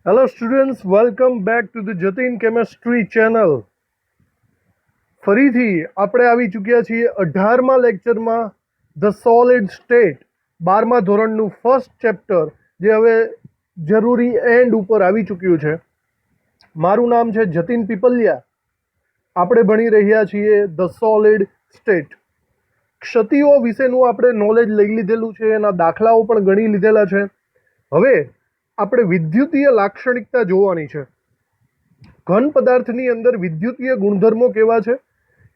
Hello students, welcome back to the Jatin Chemistry channel. ફરીથી આપણે આવી ચૂક્યા છીએ 18મા લેક્ચરમાં ધ સોલિડ સ્ટેટ 12મા ધોરણનું ફર્સ્ટ ચેપ્ટર જે હવે જરૂરી એન્ડ ઉપર આવી ચૂક્યું છે. મારું નામ છે જતીન પીપલિયા. આપણે ભણી રહ્યા છીએ ધ સોલિડ સ્ટેટ. ક્ષતિઓ વિશેનું આપણે નોલેજ લઈ લીધેલું છે, એના દાખલાઓ પણ ગણી લીધેલા છે. હવે આપણે વિદ્યુતીય લાક્ષણિકતા જોવાની છે. ઘન પદાર્થની અંદર વિદ્યુતીય ગુણધર્મો કેવા છે,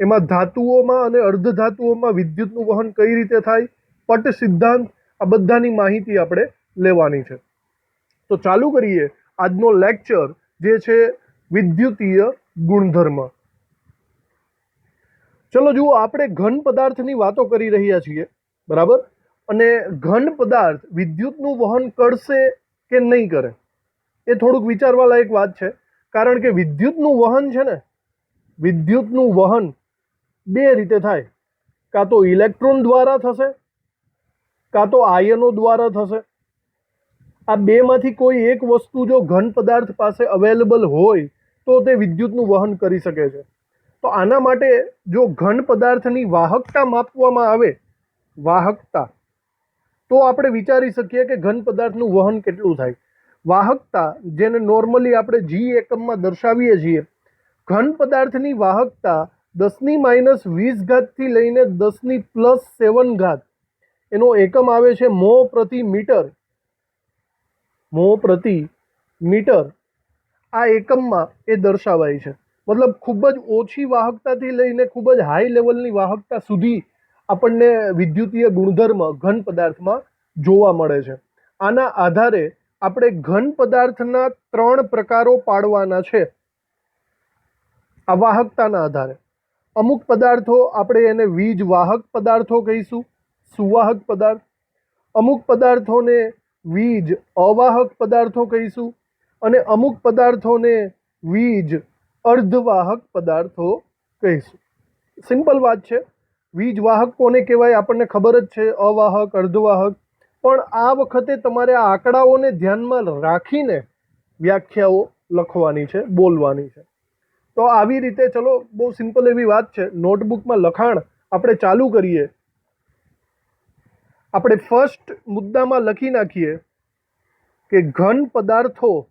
એમાં ધાતુઓમાં અને અર્ધધાતુઓમાં વિદ્યુતનું વહન કઈ રીતે થાય, પટ સિદ્ધાંત, આ બધાની માહિતી આપણે લેવાની છે. તો ચાલુ કરીએ આજનો લેક્ચર જે છે વિદ્યુતીય ગુણધર્મ. ચલો જુઓ, આપણે ઘન પદાર્થની વાતો કરી રહ્યા છીએ, બરાબર? અને ઘન પદાર્થ વિદ્યુતનું વહન કરશે કે નહીં કરે એ થોડુંક વિચારવા લાયક વાત છે. કારણ કે વિદ્યુતનું વહન છે ને, વિદ્યુતનું વહન બે રીતે થાય. કાં તો ઇલેક્ટ્રોન દ્વારા થશે, કાં તો આયનો દ્વારા થશે. આ બેમાંથી કોઈ એક વસ્તુ જો ઘન પદાર્થ પાસે અવેલેબલ હોય તો તે વિદ્યુતનું વહન કરી શકે છે. તો આના માટે જો ઘન પદાર્થની વાહકતા માપવામાં આવે, વાહકતા, તો આપણે વિચારી શકીએ કે ઘન પદાર્થનું વહન કેટલું થાય. વાહકતા, જેને નોર્મલી આપણે જી એકમમાં દર્શાવીએ છીએ, ઘન પદાર્થની વાહકતા 10⁻20 થી લઈને 10⁻7 એનો એકમ આવે છે મો પ્રતિ મીટર. મો પ્રતિ મીટર આ એકમમાં એ દર્શાવાય છે. મતલબ ખૂબ જ ઓછી વાહકતાથી લઈને ખૂબ જ હાઈ લેવલની વાહકતા સુધી આપણને વિદ્યુતીય ગુણધર્મ ઘન પદાર્થમાં જોવા મળે છે. આના આધારે આપણે ઘન પદાર્થના 3 પ્રકારો પાડવાના છે. આ વાહકતાના આધારે અમુક પદાર્થો આપણે એને વીજ વાહક પદાર્થો કહીશું, સુવાહક પદાર્થ. અમુક પદાર્થોને વીજ અવાહક પદાર્થો કહીશું અને અમુક પદાર્થોને વીજ અર્ધવાહક પદાર્થો કહીશું. સિમ્પલ વાત છે. વીજ વાહક કોને કહેવાય આપણને ખબર જ છે, અવાહક, અર્ધવાહક. પણ આ વખતે તમારે આ આંકડાઓને ધ્યાનમાં રાખીને વ્યાખ્યાઓ લખવાની છે, બોલવાની છે. તો આવી રીતે ચલો, બહુ સિમ્પલ એવી વાત છે. નોટબુકમાં લખાણ આપણે ચાલુ કરીએ. આપણે ફર્સ્ટ મુદ્દામાં લખી નાખીએ કે ઘન પદાર્થોની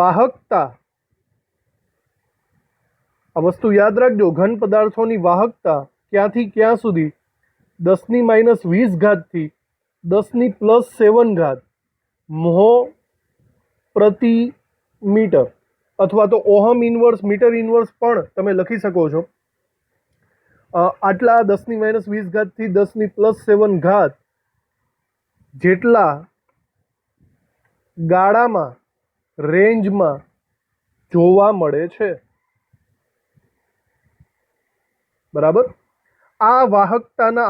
વાહકતા, આ વસ્તુ યાદ રાખજો, ઘન પદાર્થોની વાહકતા ક્યાંથી ક્યાં સુધી? 10⁻20 થી 10⁻7 મ્હો પ્રતિ મીટર, અથવા તો ઓહમ ઇનવર્સ, મીટર ઇનવર્સ પણ તમે લખી શકો છો. આટલા 10⁻20 થી 10⁻7 જેટલા ગાળામાં, રેન્જમાં જોવા મળે છે, બરાબર? આ વાહકતાના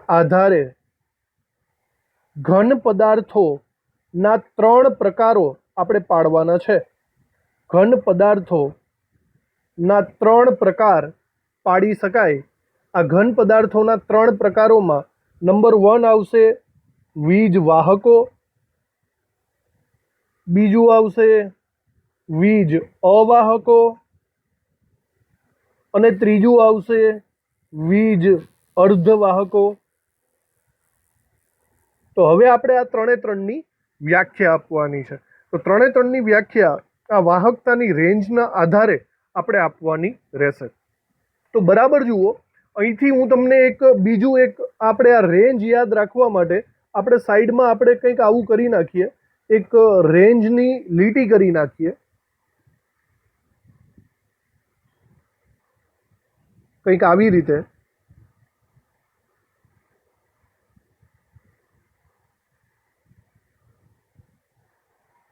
આધારે ઘન પદાર્થોના 3 પ્રકારો આપણે પાડવાના છે. ઘન પદાર્થોના 3 પ્રકાર પાડી શકાય. આ ઘન પદાર્થોના 3 પ્રકારોમાં નંબર 1 આવશે વીજ વાહકો, બીજું આવશે વીજ અવાહકો અને ત્રીજું આવશે વીજ અર્ધવાહકો. તો હવે આપણે આ 3ની વ્યાખ્યા આપવાની છે. તો 3ની વ્યાખ્યા આ વાહકતાની રેન્જના આધારે આપણે આપવાની રહેશે. તો બરાબર જુઓ, અહીંથી હું તમને બીજું આપણે આ રેન્જ યાદ રાખવા માટે આપણે સાઈડમાં આપણે કંઈક આવું કરી નાખીએ, એક રેન્જની લીટી કરી નાખીએ, કંઈક આવી રીતે.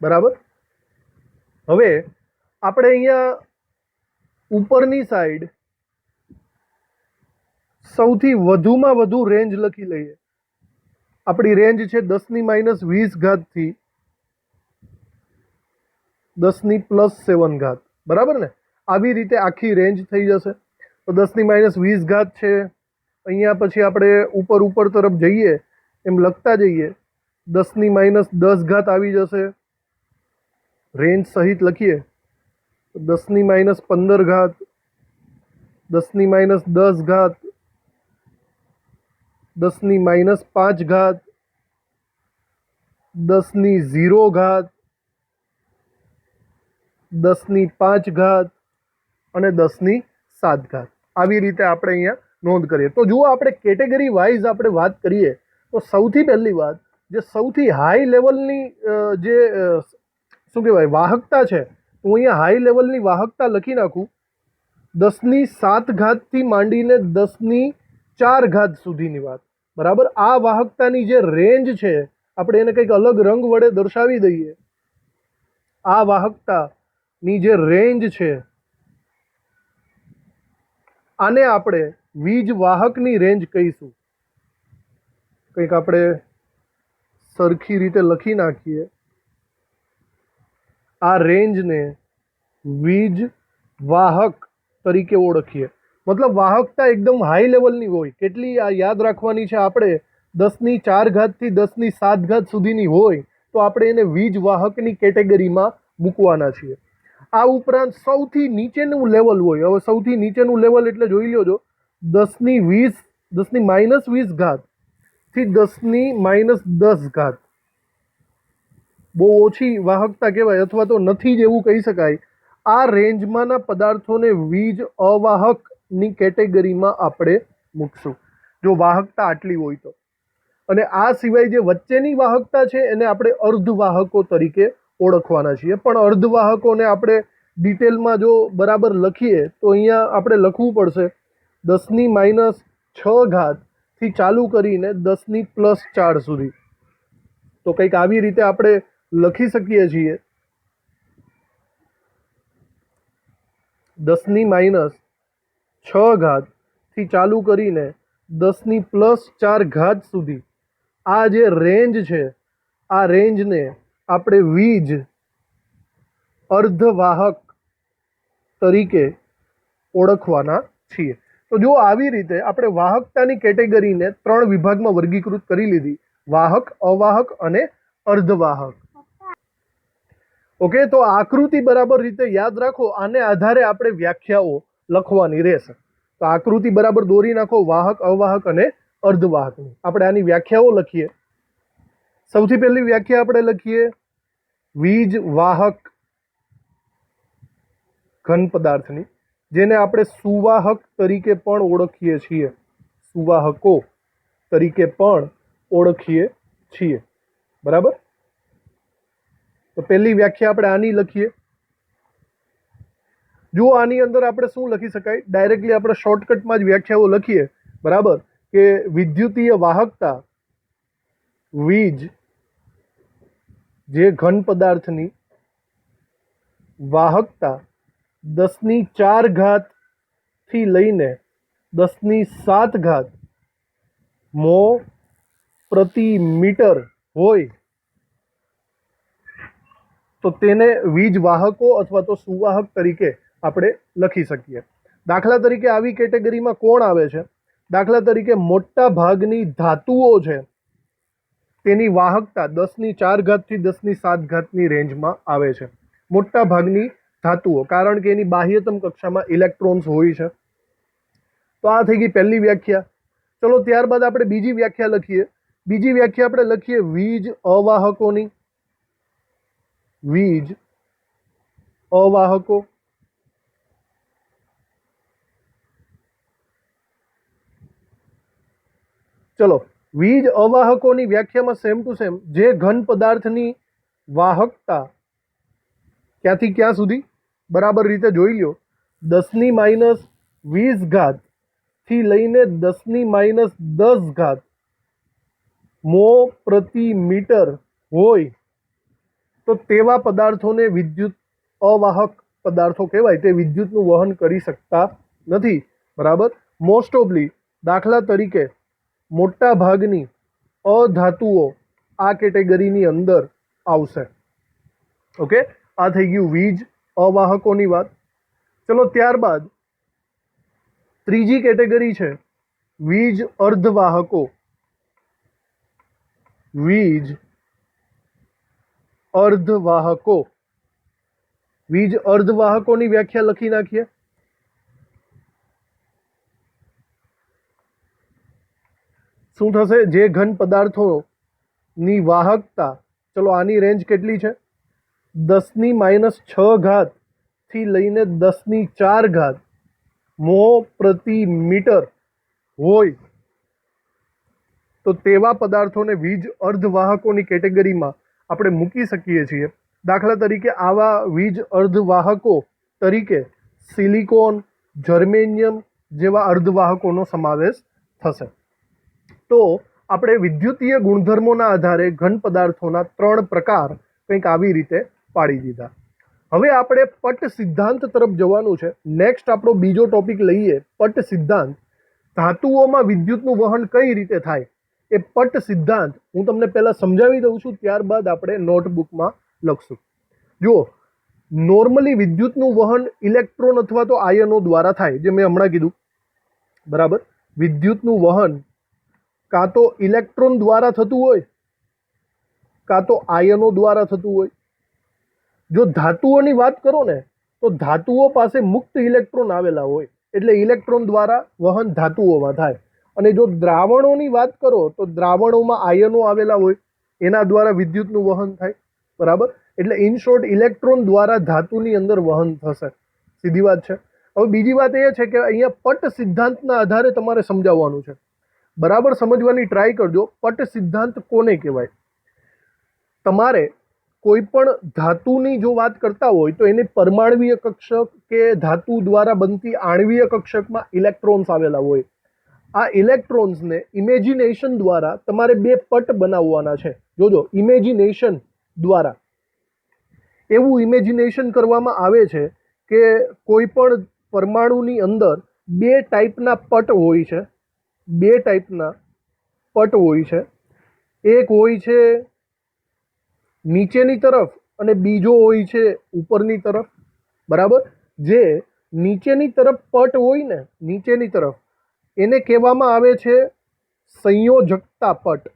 બરાબર? હવે આપણે અહીંયા ઉપરની સાઈડ સૌથી વધુમાં વધુ રેન્જ લખી લઈએ. આપણી રેન્જ છે 10⁻20 થી 10⁻7, બરાબર ને? આવી રીતે આખી રેન્જ થઈ જશે. તો 10⁻20 છે. અહીંયા પછી આપણે ઉપર તરફ જઈએ એમ લખતા જઈએ. 10⁻10 આવી જશે, રેન્જ સહિત લખીએ તો 10⁻15, 10⁻10, 10⁻5, 10⁻0, 10⁻5 અને 10⁻7 આવી રીતે આપણે અહીંયા નોંધ કરીએ. તો જુઓ, આપણે કેટેગરી વાઇઝ આપણે વાત કરીએ તો સૌથી પહેલી વાત, જે સૌથી હાઈ લેવલની જે શું કહેવાય વાહકતા છે, હું અહીંયા હાઈ લેવલની વાહકતા લખી નાખું. 10⁻7 થી માંડીને 10⁻4 સુધીની વાત, બરાબર. આ વાહકતાની જે રેન્જ છે, આપણે એને કંઈક અલગ રંગ વડે દર્શાવી દઈએ. આ વાહકતાની જે રેન્જ છે, આને આપણે વીજ વાહકની રેન્જ કહીશું. કંઈક આપણે સરખી રીતે લખી નાખીએ. આ રેન્જને વીજ વાહક તરીકે ઓળખીએ. મતલબ વાહકતા એકદમ હાઈ લેવલની હોય. કેટલી આ યાદ રાખવાની છે આપણે? 10⁻4 થી 10⁻7 સુધીની હોય તો આપણે એને વીજ વાહકની કેટેગરીમાં મૂકવાના છીએ. આ ઉપરાંત સૌથી નીચેનું લેવલ હોય. હવે સૌથી નીચેનું લેવલ એટલે જોઈ લ્યો, 10⁻20, 10⁻20 થી 10⁻10, બહુ ઓછી વાહકતા કહેવાય, અથવા તો નથી જ એવું કહી શકાય. આ રેન્જમાંના પદાર્થોને વીજ અવાહકની કેટેગરીમાં આપણે મૂકશું, જો વાહકતા આટલી હોય તો. અને આ સિવાય જે વચ્ચેની વાહકતા છે એને આપણે અર્ધવાહકો તરીકે ઓળખવાના છીએ. પણ અર્ધવાહકોને આપણે ડિટેલમાં જો બરાબર લખીએ તો અહીંયા આપણે લખવું પડશે 10⁻6 થી ચાલુ કરીને 10⁻4 સુધી. તો કંઈક આવી રીતે આપણે લખી શકીએ છીએ. 10⁻6 થી ચાલુ કરીને 10⁻4 સુધી આ જે રેન્જ છે, આ રેન્જને આપણે વીજ અર્ધવાહક તરીકે ઓળખવાના છીએ. તો જો આવી રીતે આપણે વાહકતાની કેટેગરીને 3 વિભાગમાં વર્ગીકૃત કરી લીધી: વાહક, અવાહક અને અર્ધવાહક. ઓકે, તો આકૃતિ બરાબર રીતે યાદ રાખો. આને આધારે આપણે વ્યાખ્યાઓ લખવાની રહેશે. તો આકૃતિ બરાબર દોરી નાખો વાહક, અવાહક અને અર્ધવાહકની. આપણે આની વ્યાખ્યાઓ લખીએ. સૌથી પહેલી વ્યાખ્યા આપણે લખીએ વીજ વાહક ઘન પદાર્થની, જેને આપણે સુવાહક તરીકે પણ ઓળખીએ છીએ. સુવાહકો તરીકે પણ ઓળખીએ છીએ, બરાબર. તો પહેલી વ્યાખ્યા આપણે આની લખીએ. જો આની અંદર આપણે શું લખી શકાય, ડાયરેક્ટલી આપણે શોર્ટકટમાં જ વ્યાખ્યાઓ લખીએ, બરાબર. કે વિદ્યુતીય વાહકતા, વીજ જે ઘન પદાર્થની વાહકતા 10⁻4 થી લઈને 10⁻7 મો પ્રતિ મીટર હોય તો તેને વીજ વાહકો અથવા તો સુવાહક તરીકે આપણે લખી શકીએ. દાખલા તરીકે આવી કેટેગરીમાં કોણ આવે છે? દાખલા તરીકે મોટા ભાગની ધાતુઓ છે, તેની વાહકતા 10⁻4 થી 10⁻7 રેન્જમાં આવે છે. મોટા ભાગની ધાતુઓ, કારણ કે એની બાહ્યતમ કક્ષામાં ઇલેક્ટ્રોન્સ હોય છે. તો આ થઈ ગઈ પહેલી વ્યાખ્યા. ચલો, ત્યારબાદ આપણે બીજી વ્યાખ્યા લખીએ. બીજી વ્યાખ્યા આપણે લખીએ વીજ અવાહકોની. વીજ અવાહકો. ચલો, વીજ અવાહકોની વ્યાખ્યામાં સેમ ટુ સેમ જે ઘન પદાર્થની વાહકતા ક્યાંથી ક્યાં સુધી બરાબર રીતે જોઈ લ્યો, 10⁻20 થી લઈને 10⁻10 મો પ્રતિ મીટર હોય તો તેવા પદાર્થોને વિદ્યુત અવાહક પદાર્થો કહેવાય. તે વિદ્યુતનું વહન કરી શકતા નથી, બરાબર. મોસ્ટ ઓફલી, દાખલા તરીકે મોટા ભાગની અધાતુઓ આ કેટેગરીની અંદર આવશે. ઓકે, આ થઈ ગયું વીજ અવાહકોની વાત. ચલો, ત્યારબાદ ત્રીજી કેટેગરી છે વીજ અર્ધવાહકો. વીજ અર્ધવાહકો. વીજ અર્ધવાહકોની વ્યાખ્યા લખી નાખીએ. શું થશે? જે ઘન પદાર્થોની વાહકતા, ચલો આની રેન્જ કેટલી છે? 10⁻6 થી લઈને 10⁴ mho પ્રતિ મીટર હોય તો તેવા પદાર્થોને વીજ અર્ધવાહકોની કેટેગરીમાં આપણે મૂકી શકીએ છીએ. દાખલા તરીકે આવા વીજ અર્ધવાહકો તરીકે સિલિકોન, જર્મેનિયમ જેવા અર્ધવાહકોનો સમાવેશ થશે. તો આપણે વિદ્યુતીય ગુણધર્મોના આધારે ઘન પદાર્થોના 3 પ્રકાર કંઈક આવી રીતે પાડી દીધા. હવે આપણે પટ સિદ્ધાંત તરફ જવાનું છે. નેક્સ્ટ આપણો બીજો ટોપિક લઈએ, પટ સિદ્ધાંત. ધાતુઓમાં વિદ્યુતનું વહન કઈ રીતે થાય એ પટ સિદ્ધાંત હું તમને પહેલા સમજાવી દઉં છું, ત્યારબાદ આપણે નોટબુકમાં લખશું. જુઓ, નોર્મલી વિદ્યુતનું વહન ઇલેક્ટ્રોન અથવા તો આયનો દ્વારા થાય, જે મેં હમણાં કીધું. બરાબર? વિદ્યુતનું વહન કાં તો ઇલેક્ટ્રોન દ્વારા થતું હોય કાં તો આયનો દ્વારા થતું હોય. જો ધાતુઓની વાત કરો ને તો ધાતુઓ પાસે મુક્ત ઇલેક્ટ્રોન આવેલા હોય, એટલે ઇલેક્ટ્રોન દ્વારા વહન ધાતુઓમાં થાય. અને જો દ્રાવણોની વાત કરો તો દ્રાવણોમાં આયનો આવેલા હોય, એના દ્વારા વિદ્યુતનું વહન થાય. બરાબર? એટલે ઇન શોર્ટ ઇલેક્ટ્રોન દ્વારા ધાતુની અંદર વહન થશે. સીધી વાત છે. હવે બીજી વાત એ છે કે અહીંયા પટ સિદ્ધાંતના આધારે તમારે સમજાવવાનું છે. બરાબર સમજવાની ટ્રાય કરજો. પટ સિદ્ધાંત કોને કહેવાય? તમારે કોઈ પણ ધાતુની જો વાત કરતા હોય તો એને પરમાણ્વીય કક્ષક કે ધાતુ દ્વારા બનતી આણ્વીય કક્ષકમાં ઇલેક્ટ્રોન્સ આવેલા હોય. આ ઇલેક્ટ્રોન્સને ઇમેજિનેશન દ્વારા તમારે 2 પટ બનાવવાના છે. જોજો, ઇમેજિનેશન દ્વારા એવું ઇમેજિનેશન કરવામાં આવે છે કે કોઈ પણ પરમાણુની અંદર 2 ટાઈપના પટ હોય છે. 2 ટાઈપના પટ હોય છે. એક હોય છે નીચેની તરફ અને બીજો હોય છે ઉપરની તરફ. બરાબર? જે નીચેની તરફ પટ હોય ને, નીચેની તરફ, એને કહેવામાં આવે છે સંયોજકતા પટ.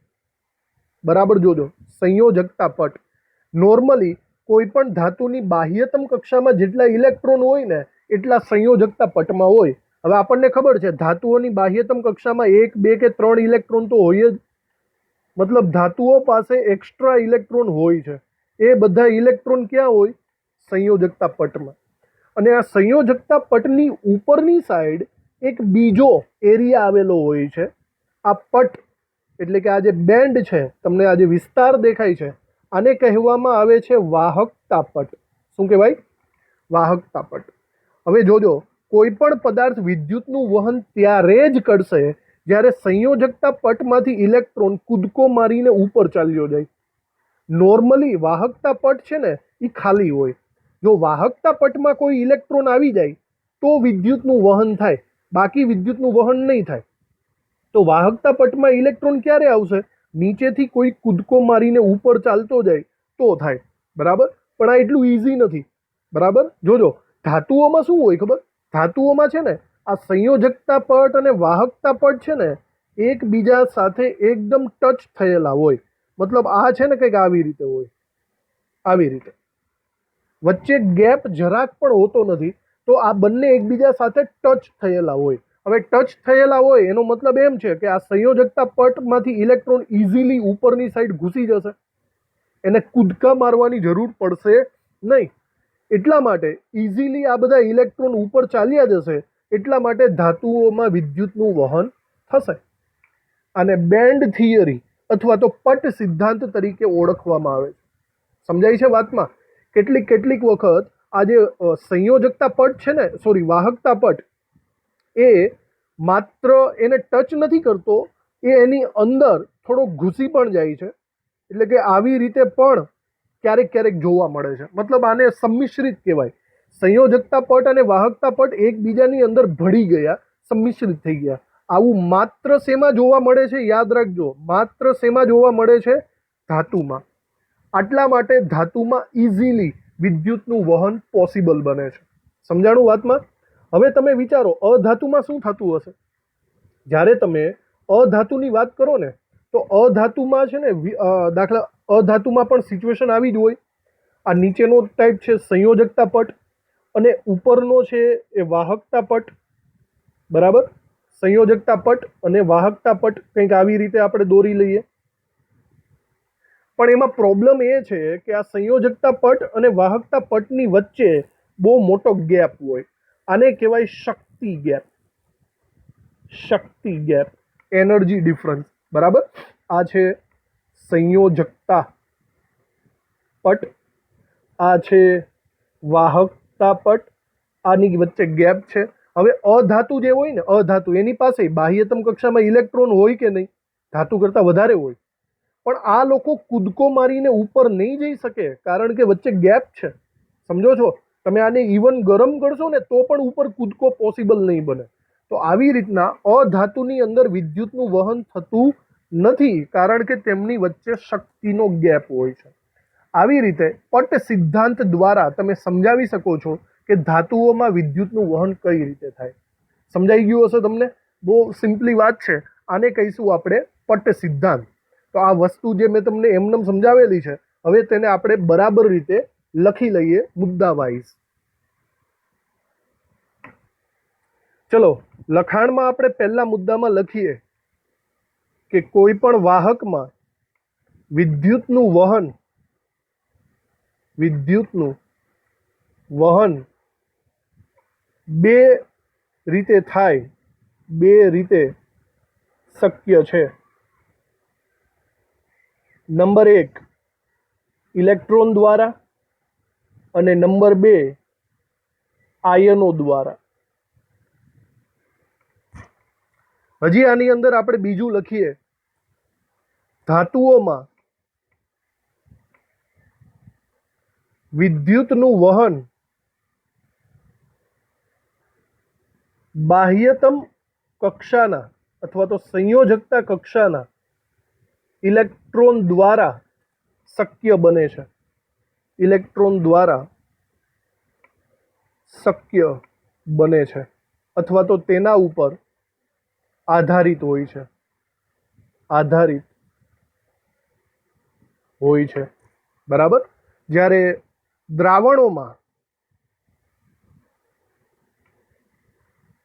બરાબર? જોજો, સંયોજકતા પટ. નોર્મલી કોઈ પણ ધાતુની બાહ્યતમ કક્ષામાં જેટલા ઇલેક્ટ્રોન હોય ને એટલા સંયોજકતા પટમાં હોય. હવે આપણને ખબર છે ધાતુઓની બાહ્યતમ કક્ષામાં 1, 2 કે 3 ઇલેક્ટ્રોન તો હોય જ. મતલબ ધાતુઓ પાસે એક્સ્ટ્રા ઇલેક્ટ્રોન હોય છે. એ બધા ઇલેક્ટ્રોન ક્યાં હોય? સંયોજકતા પટમાં. અને આ સંયોજકતા પટની ઉપરની સાઈડ એક બીજો એરિયા આવેલો હોય છે. આ પટ એટલે કે આ જે બેન્ડ છે, તમને આ જે વિસ્તાર દેખાય છે, આને કહેવામાં આવે છે વાહકતા પટ. શું કહેવાય? વાહકતા પટ. હવે જોજો, કોઈ પણ પદાર્થ વિદ્યુતનું વહન ત્યારે જ કરશે જ્યારે સંયોજકતા પટમાંથી ઇલેક્ટ્રોન કૂદકો મારીને ઉપર ચાલ્યો જાય. નોર્મલી વાહકતા પટ છે ને એ ખાલી હોય. જો વાહકતા પટમાં કોઈ ઇલેક્ટ્રોન આવી જાય તો વિદ્યુતનું વહન થાય, બાકી વિદ્યુતનું વહન નહીં થાય. તો વાહકતા પટમાં ઇલેક્ટ્રોન ક્યારે આવશે? નીચેથી કોઈ કૂદકો મારીને ઉપર ચાલતો જાય તો થાય. બરાબર? પણ આ એટલું ઇઝી નથી. બરાબર? જોજો, ધાતુઓમાં શું હોય ખબર? ધાતુઓમાં છે ને આ સંયોજકતા પટ અને વાહકતા પટ છે ને એકબીજા સાથે એકદમ ટચ થયેલા હોય. મતલબ આ છે ને કંઈક આવી રીતે હોય, આવી રીતે. વચ્ચે ગેપ જરાક પણ હોતો નથી. તો આ બંને એકબીજા સાથે ટચ થયેલા હોય. હવે ટચ થયેલા હોય એનો મતલબ એમ છે કે આ સંયોજકતા પટમાંથી ઇલેક્ટ્રોન ઇઝીલી ઉપરની સાઈડ ઘૂસી જશે. એને કૂદકા મારવાની જરૂર પડશે નહીં. એટલા માટે ઇઝીલી આ બધા ઇલેક્ટ્રોન ઉપર ચાલ્યા જશે. એટલા માટે ધાતુઓમાં વિદ્યુતનું વહન થશે. આને બેન્ડ થિયરી અથવા તો પટ સિદ્ધાંત તરીકે ઓળખવામાં આવે છે. સમજાય છે વાતમાં? કેટલીક વખત આ જે સંયોજકતા પટ છે ને, સોરી, વાહકતા પટ, એ માત્ર એને ટચ નથી કરતો, એ એની અંદર થોડો ઘૂસી પણ જાય છે. એટલે કે આવી રીતે પણ ક્યારેક જોવા મળે છે. મતલબ આને સંમિશ્રિત કહેવાય. સંયોજકતા પટ અને વાહકતા પટ એકબીજાની અંદર ભળી ગયા, સંમિશ્રિત થઈ ગયા. આવું માત્ર શેમાં જોવા મળે છે? યાદ રાખજો, માત્ર શેમાં જોવા મળે છે? ધાતુમાં. આટલા માટે ધાતુમાં ઇઝીલી વિદ્યુતનું વહન પોસિબલ બને છે. સમજાણું વાતમાં? હવે તમે વિચારો અધાતુમાં શું થતું હશે? જ્યારે તમે અધાતુની વાત કરો ને તો અધાતુમાં છે ને દાખલા અધાતુમાં પણ સિચ્યુએશન આવી જ હોય. આ નીચેનો ટાઈપ છે સંયોજકતા પટ અને ઉપરનો છે એ વાહકતા પટ. બરાબર, સંયોજકતા પટ અને વાહકતા પટ કંઈક આવી રીતે આપણે દોરી લઈએ. પણ એમાં પ્રોબ્લેમ એ છે કે આ સંયોજકતા પટ અને વાહકતા પટની વચ્ચે બહુ મોટો ગેપ હોય. આને કહેવાય શક્તિ ગેપ. શક્તિ ગેપ, એનર્જી ડિફરન્સ. બરાબર, આ છે સંયોજકતા પટ, આ છે વાહકતા પટ, આની વચ્ચે ગેપ છે. હવે અધાતુ જે હોય ને, અધાતુ એની પાસે બાહ્યતમ કક્ષામાં ઇલેક્ટ્રોન હોય કે નહીં? ધાતુ કરતાં વધારે હોય. પણ આ લોકો કૂદકો મારીને ઉપર નહીં જઈ શકે કારણ કે વચ્ચે ગેપ છે. સમજો છો? તમે આને ઇવન ગરમ કરશો ને તો પણ ઉપર કૂદકો પોસિબલ નહીં બને. તો આવી રીતના અધાતુની અંદર વિદ્યુતનું વહન થતું નથી કારણ કે તેમની વચ્ચે શક્તિનો ગેપ હોય છે. આવી રીતે પટ સિદ્ધાંત દ્વારા તમે સમજાવી શકો છો કે ધાતુઓમાં વિદ્યુતનું વહન કઈ રીતે થાય. સમજાઈ ગયું હશે તમને? બહુ સિમ્પલી વાત છે. આને કહીશું આપણે પટ સિદ્ધાંત. તો આ વસ્તુ જે મેં તમને એમનેમ સમજાવેલી છે, હવે તેને આપણે બરાબર રીતે લખી લઈએ મુદ્દા વાઇઝ. ચલો, લખાણમાં આપણે પહેલા મુદ્દામાં લખીએ કે કોઈ પણ વાહકમાં વિદ્યુતનું વહન બે રીતે થાય, બે રીતે શક્ય છે. નંબર 1 ઇલેક્ટ્રોન દ્વારા અને નંબર 2 આયનો દ્વારા. હજી આની અંદર આપણે બીજું લખીએ, ધાતુઓમાં વિદ્યુતનું વહન બાહ્યતમ કક્ષાના અથવા તો સંયોજકતા કક્ષાના ઇલેક્ટ્રોન દ્વારા શક્ય બને છે. ઇલેક્ટ્રોન દ્વારા શક્ય બને છે અથવા તો તેના ઉપર આધારિત હોય છે. આધારિત હોય છે. બરાબર. જ્યારે દ્રાવણોમાં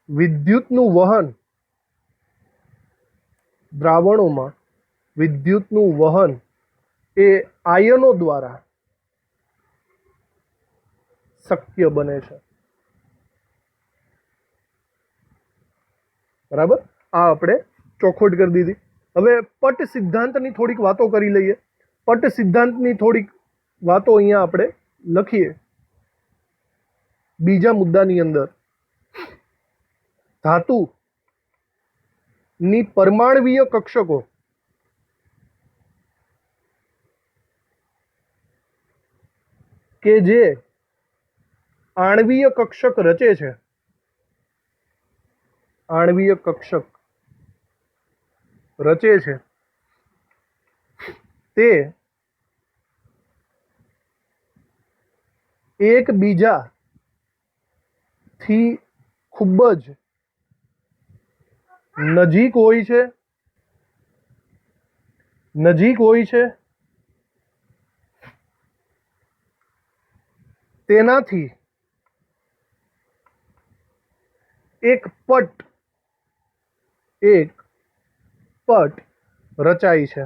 વિદ્યુતનું વહન એ આયનો દ્વારા શક્ય બને છે. બરાબર, આ આપણે ચોખવટ કરી દીધી. હવે પટ સિદ્ધાંતની થોડીક વાતો કરી લઈએ. પટ સિદ્ધાંતની થોડીક વાતો અહીંયા આપણે લખીએ. બીજા મુદ્દાની અંદર ધાતુની પરમાણ્વીય કક્ષકો કે જે આણ્વીય કક્ષક રચે છે, આણ્વીય કક્ષક રચે છે, તે એકબીજાથી ખૂબ જ નજીક હોય છે. તેનાથી એક પટ રચાય છે.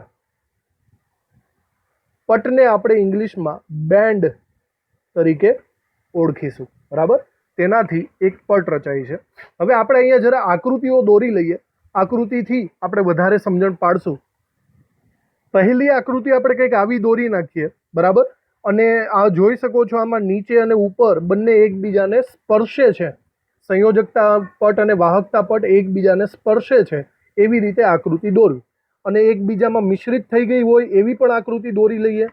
પટને આપણે ઇંગ્લિશમાં બેન્ડ તરીકે ઓળખીશું. બરાબર, તેનાથી એક પટ રચાય છે. હવે આપણે અહીંયા જરા આકૃતિઓ દોરી લઈએ. આકૃતિથી આપણે વધારે સમજણ પાડશું. પહેલી આકૃતિ આપણે કંઈક આવી દોરી નાખીએ. બરાબર, અને આ જોઈ શકો છો, આમાં નીચે અને ઉપર બંને એકબીજાને સ્પર્શે છે. સંયોજકતા પટ અને વાહકતા પટ એકબીજાને સ્પર્શે છે એવી રીતે આકૃતિ દોરવી. અને એકબીજામાં મિશ્રિત થઈ ગઈ હોય એવી પણ આકૃતિ દોરી લઈએ.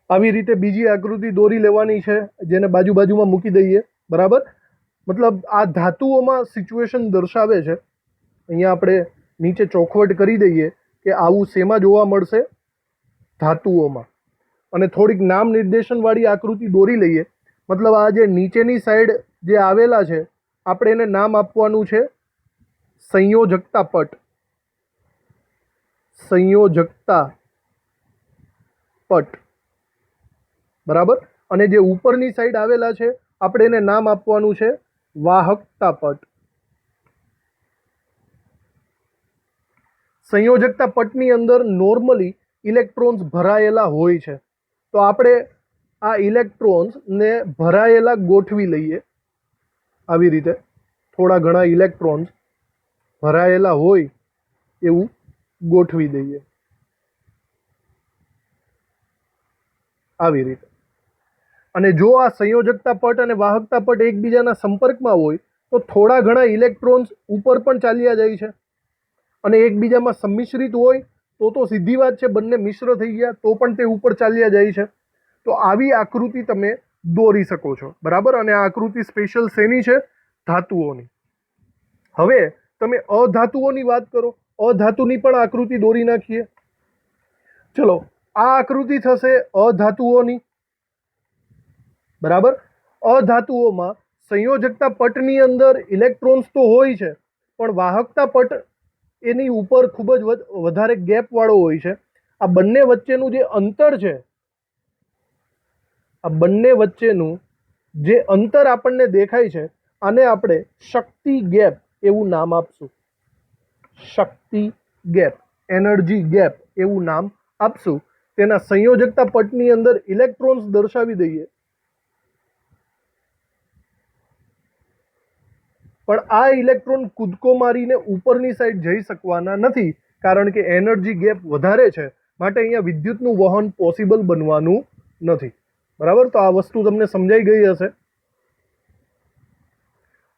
આવી રીતે બીજી આકૃતિ દોરી લેવાની છે, જેને બાજુમાં મૂકી દઈએ. બરાબર, મતલબ આ ધાતુઓમાં સિચ્યુએશન દર્શાવે છે. અહીંયા આપણે નીચે ચોખવટ કરી દઈએ કે આવું શેમાં જોવા મળશે? ધાતુઓમાં. અને થોડીક નામ નિર્દેશનવાળી આકૃતિ દોરી લઈએ. મતલબ આ જે નીચેની સાઈડ જે આવેલા છે, આપણે એને નામ આપવાનું છે સંયોજકતા પટ. સંયોજકતા પટ, બરાબર. અને જે ઉપરની સાઈડ આવેલા છે આપણે એને નામ આપવાનું છે વાહકતા પટ. સંયોજકતા પટની અંદર નોર્મલી ઇલેક્ટ્રોન્સ ભરાયેલા હોય છે, તો આપણે આ ઇલેક્ટ્રોન્સને ભરાયેલા ગોઠવી લઈએ. આવી રીતે થોડા ઘણા ઇલેક્ટ્રોન્સ ભરાયેલા હોય એવું ગોઠવી દઈએ, આવી રીતે. અને જો આ સંયોજકતા પટ અને વાહકતા પટ એકબીજાના સંપર્કમાં હોય તો થોડા ઘણા ઇલેક્ટ્રોન્સ ઉપર પણ ચાલ્યા જાય છે, અને એકબીજામાં સંમિશ્રિત હોય તો સીધી વાત છે બંને મિશ્ર થઈ ગયા તો પણ તે ઉપર ચાલ્યા જાય છે. તો આવી આકૃતિ તમે દોરી શકો છો, બરાબર. અને આ આકૃતિ સ્પેશિયલ શેની છે? ધાતુઓની. હવે તમે અધાતુઓની વાત કરો, અધાતુની પણ આકૃતિ દોરી નાખીએ. ચલો, આ આકૃતિ થશે અધાતુઓની, બરાબર. અધાતુઓમાં સંયોજકતા પટની અંદર ઇલેક્ટ્રોન્સ તો હોય છે, પણ વાહકતા પટ એની ઉપર ખૂબ જ વધારે ગેપ વાળો હોય છે. આ બંને વચ્ચેનું જે અંતર છે, આ બંને વચ્ચેનું જે અંતર આપણને દેખાય છે આને આપણે શક્તિ ગેપ એવું નામ આપશું. શક્તિ ગેપ, એનર્જી ગેપ એવું નામ આપશું. તેના સંયોજકતા પટની અંદર ઇલેક્ટ્રોન્સ દર્શાવી દઈએ. પણ આ ઇલેક્ટ્રોન કૂદકો મારીને ઉપરની સાઈડ જઈ શકવાના નથી, કારણ કે એનર્જી ગેપ વધારે છે, માટે અહીંયા વિદ્યુતનું વહન પોસિબલ બનવાનું નથી, બરાબર. તો આ વસ્તુ તમને સમજાઈ ગઈ હશે.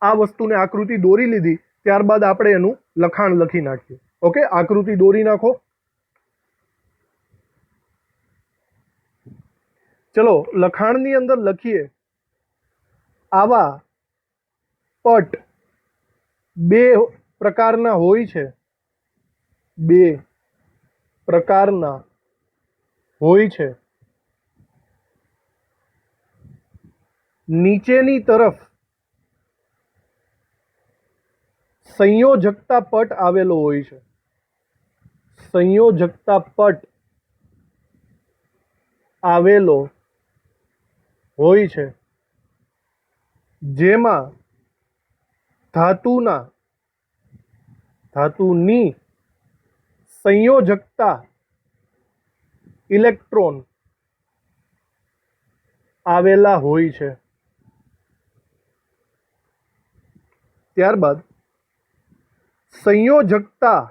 આ વસ્તુને આકૃતિ દોરી લીધી, ત્યારબાદ આપણે એનું લખાણ લખી નાખીએ. ઓકે, આકૃતિ દોરી નાખો. ચલો, લખાણની અંદર લખીએ, આવા પટ બે પ્રકારના હોય છે. બે પ્રકારના હોય છે. નીચેની તરફ સંયોજકતા પટ આવેલો હોય છે. સંયોજકતા પટ આવેલો હોય છે, જેમાં ધાતુની સંયોજકતા ઇલેક્ટ્રોન આવેલા હોય છે. ત્યારબાદ સંયોજકતા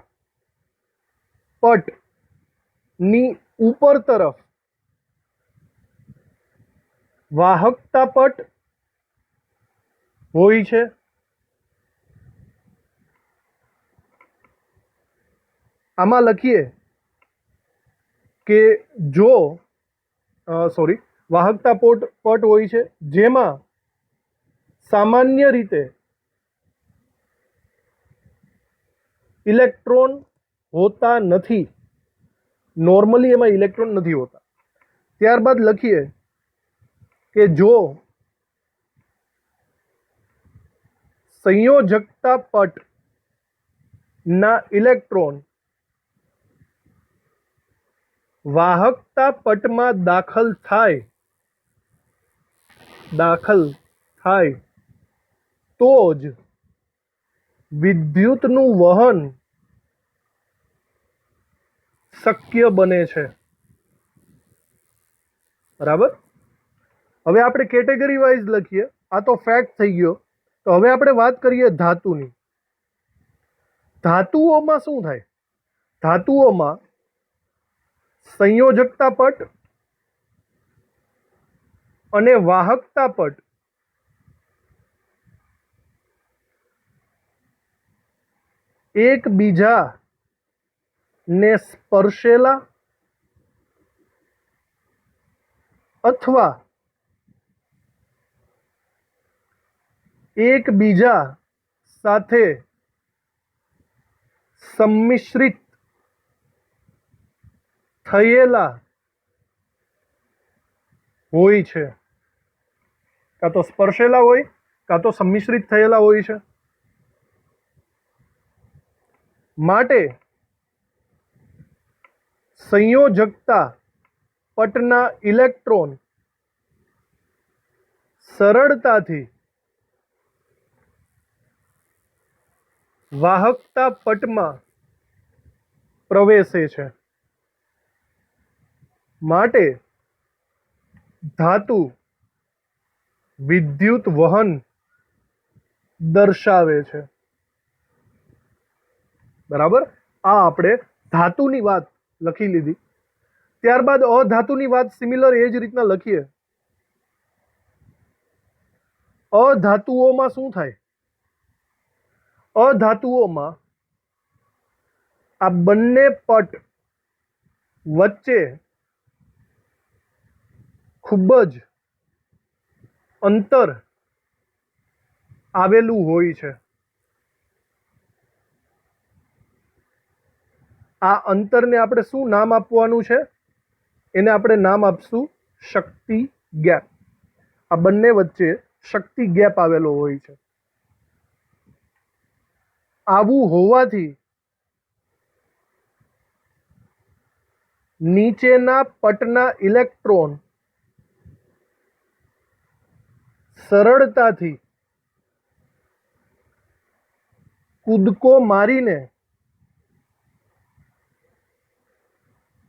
પટની ઉપર તરફ વાહકતા પટ હોય છે. આમાં લખીએ કે જો વાહકતા પટ હોય છે જેમાં સામાન્ય રીતે ઇલેક્ટ્રોન હોતા નથી. નોર્મલી એમાં ઇલેક્ટ્રોન નથી હોતા. ત્યારબાદ લખીએ કે જો સંયોજકતા પટના ઇલેક્ટ્રોન વાહકતા પટમાં દાખલ થાય તો જ વિદ્યુતનું વહન શક્ય બને છે, બરાબર. હવે આપણે કેટેગરી વાઇઝ લખીએ. આ તો ફેક્ટ થઈ ગયો. તો હવે આપણે વાત કરીએ ધાતુની. ધાતુઓમાં શું થાય? ધાતુઓમાં સંયોજકતા પટ અને વાહકતા પટ એકબીજાને સ્પર્શેલા અથવા એકબીજા સાથે સંમિશ્રિત થયેલા હોય છે. કાં તો સ્પર્શેલા હોય, કાં તો સંમિશ્રિત થયેલા હોય છે. માટે સંયોજકતા પટના ઇલેક્ટ્રોન સરળતાથી વાહકતા પટમાં પ્રવેશે છે, માટે ધાતુ વિદ્યુત વહન દર્શાવે છે. બરાબર, આ આપણે ધાતુની વાત લખી લીધી. ત્યારબાદ અધાતુની વાત સિમિલર એ જ રીતના લખીએ. અધાતુઓમાં શું થાય? અધાતુઓમાં આ બંને પટ વચ્ચે ખૂબ જ અંતર આવેલું હોય છે. આ અંતરને આપણે શું નામ આપવાનું છે? એને આપણે નામ આપશું શક્તિ ગેપ. આ બંને વચ્ચે શક્તિ ગેપ આવેલો હોય છે. આવું હોવાથી નીચેના પટના ઇલેક્ટ્રોન સરળતાથી કૂદકો મારીને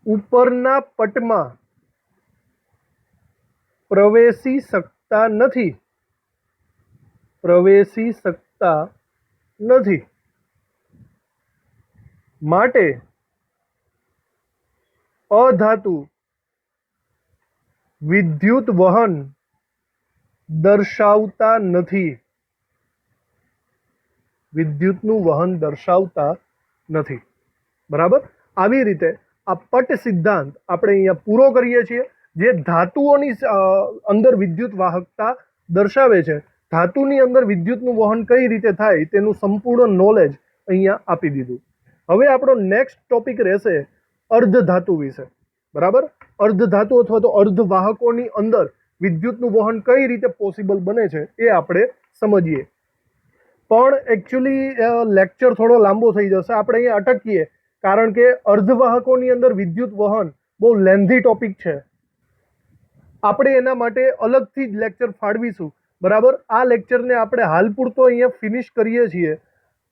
ઉપરના પટમાં પ્રવેશી શકતા નથી. માટે અધાતુ વિદ્યુત વહન દર્શાવતા નથી. વિદ્યુતનું વહન દર્શાવતા નથી. બરાબર, આવી રીતે આ પટ સિદ્ધાંત આપણે અહીંયા પૂરો કરીએ છીએ, જે ધાતુઓની અંદર વિદ્યુત વાહકતા દર્શાવે છે. ધાતુની અંદર વિદ્યુતનું વહન કઈ રીતે થાય તેનું સંપૂર્ણ નોલેજ અહીંયા આપી દીધું. હવે આપણો નેક્સ્ટ ટોપિક રહેશે અર્ધધાતુ વિશે. બરાબર, અર્ધધાતુ અથવા તો અર્ધવાહકોની અંદર વિદ્યુતનું વહન કઈ રીતે પોસિબલ બને છે એ આપણે સમજીએ. પણ એકચ્યુઅલી લેક્ચર થોડો લાંબો થઈ જશે, આપણે અહીંયા અટકીએ, કારણ કે અર્ધવાહકોની અંદર વિદ્યુત વહન બહુ લેન્ધી ટોપિક છે. આપણે એના માટે અલગથી જ લેક્ચર ફાળવીશું. બરાબર, આ લેક્ચરને આપણે હાલ પૂરતો અહીંયા ફિનિશ કરીએ છીએ.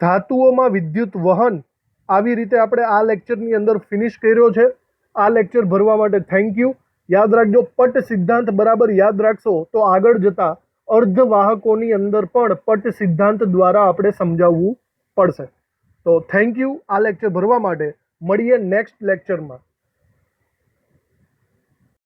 ધાતુઓમાં વિદ્યુત વહન આવી રીતે આપણે આ લેક્ચરની અંદર ફિનિશ કર્યો છે. આ લેક્ચર ભરવા માટે થેન્ક યુ. યાદ રાખજો, પટ સિદ્ધાંત બરાબર યાદ રાખશો તો આગળ જતા અર્ધવાહકોની અંદર પણ પટ સિદ્ધાંત દ્વારા આપણે સમજાવવું પડશે. તો થેન્ક યુ આ લેક્ચર ભરવા માટે. મળીએ નેક્સ્ટ લેક્ચરમાં.